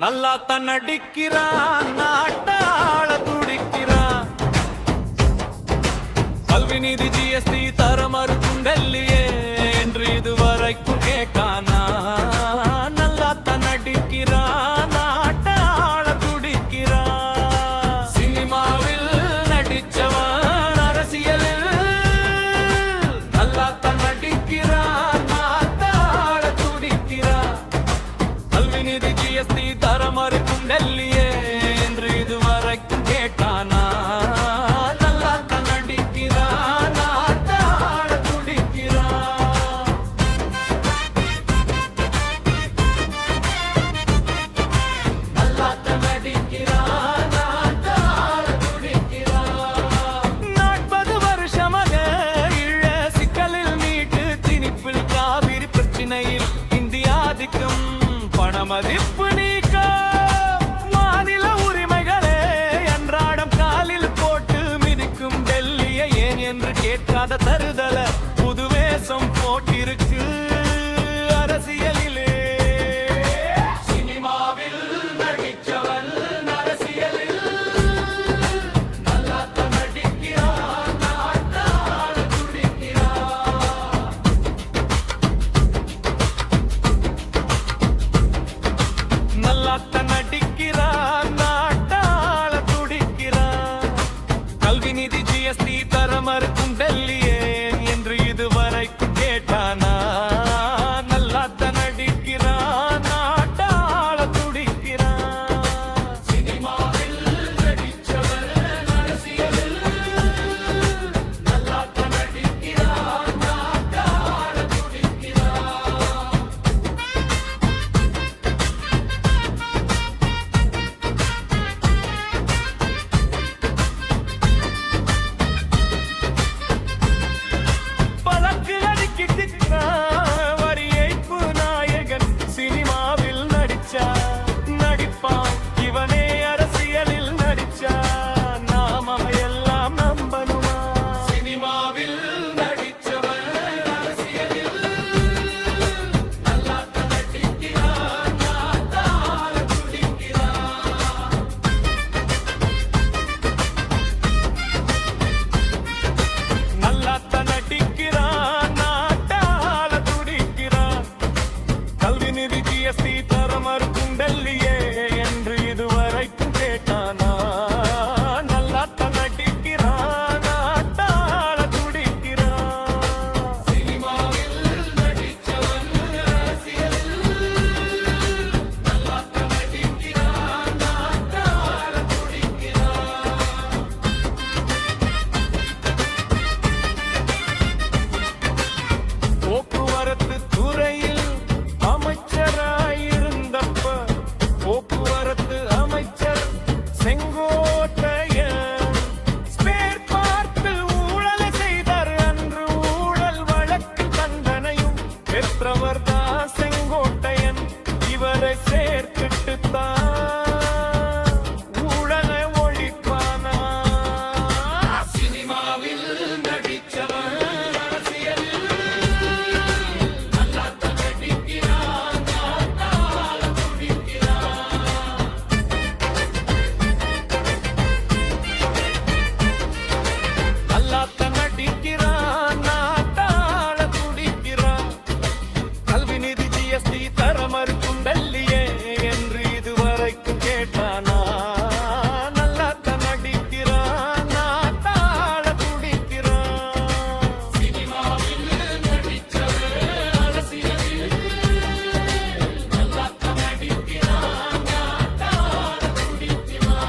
நல்லா தான் நடிக்கிறான், நாட்டாள துடிக்கிறான். கல்வி நிதி ஜிஎஸ்டி தர மறுக்கும் டெல்லியே என்று இதுவரைக்கும் கேட்கானா. நல்லா தான் நடிக்கிறான், நாட்டாள துடிக்கிறான். சினிமாவில் நடிச்சவன் அரசியலில் நல்லா தான் நடிக்கிறான், நாட்டாள துடிக்கிறான். கல்வி நிதி ஜிஎஸ்டி தர மறுக்கும் டெல்லியே என்று இதுவரைக்கும் கேட்டானா. நல்லா தான் நடிக்கிறான், நாட்டாள துடிக்கிறான். நல்லா தான் நடிக்கிறான், நாட்டாள துடிக்கிறான். 40 வருஷமாக இழ சிக்கலில் மீட்டு திணிப்பில் காவிரி பிரச்சனையில் இந்தியாதிக்கும் பணமதிப்பு நீக்கம் மாநில உரிமைகளே அன்றாடம் காலில் போட்டு மிதிக்கும் டெல்லியை ஏன் என்று கேட்காத தருதல புதுவேஷம் போட்டிருக்கு அரசியலிலே. சினிமாவில் நடிச்சவன் அரசியலில் நல்லா தான் நடிக்கிறான், நாட்டாள துடிக்கிறான். நல்லா தான் நடிக்கிறான், நாட்டாள துடிக்கிறான். கல்வி நிதி ஜிஎஸ்டி தர மறுக்கும் டெல்லியே என்று இதுவரைக்கும் கேட்டானா. நல்லா தான் நடிக்கிறான், நாட்டாள துடிக்கிறான். சினிமாவில் நடிச்சவன் அரசியலில் நல்லா தான் நடிக்கிறான், நாட்டாள துடிக்கிறான். பழக்கு அடிக்கிட்டு வரி ஏய்ப்பு நாயகன் சினிமாவில் நடிச்சா நடிப்பான். இவனே அரசியலில் நடிச்சா நாம் அவையெல்லாம் நம்பணுமா. சினிமாவில் நடிச்சவன் அரசியலில் நல்லா தான் நடிக்கிறான், நாட்டாள துடிக்கிறான். நல்லா தான் நடிக்கிறான், நாட்டாள துடிக்கிறான். கல்வி நிதி ஜிஎஸ்டி தர மறுக்கும் டெல்லியே என்று இதுவரைக்கும் கேட்டானா. நல்லா தான் நடிக்கிறான், நாட்டாள துடிக்கிறான். சினிமாவில் நடிச்சவன் அரசியலில் நல்லா தான் நடிக்கிறான், நாட்டாள துடிக்கிறான். போக்குவரத்து துறையில் அமைச்சராயிருந்தப்ப போக்குவரத்து அமைச்சர் செங்கோட்டையன் ஸ்பேர் பார்ட்டில் ஊழலை செய்தார். அன்று ஊழல் வழக்கு தண்டனையும் பெற்றவர் தான் செங்கோட்டையன். இவரை சேர்த்துட்டுத்தான் ஊழலை ஒழிப்பானா. சினிமாவில் நடிச்சவன் அரசியலில் நல்லா தான் நடிக்கிறான், நாட்டாள துடிக்கிறான். நல்லா தான் நடிக்கிறான், நாட்டாள துடிக்கிறான். கல்வி நிதி ஜிஎஸ்டி தர மறுக்கும் டெல்லியே என்று இதுவரைக்கும் கேட்டானா. நல்லா தான் நடிக்கிறான், நாட்டாள துடிக்கிறான். சினிமாவில் நடிச்சவன் அரசியலில் நல்லா தான் நடிக்கிறான், நாட்டாள துடிக்கிறான்.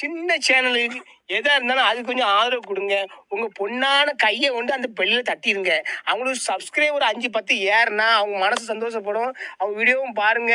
சின்ன சேனலுக்கு எதா இருந்தாலும் அது கொஞ்சம் ஆதரவு கொடுங்க. உங்க பொண்ணான கையை கொண்டு அந்த பெல்லில் தட்டிடுங்க. அவங்களுக்கு சப்ஸ்கிரைபர் 5 10 ஏறுனா அவங்க மனசு சந்தோஷப்படும். அவங்க வீடியோவும் பாருங்க.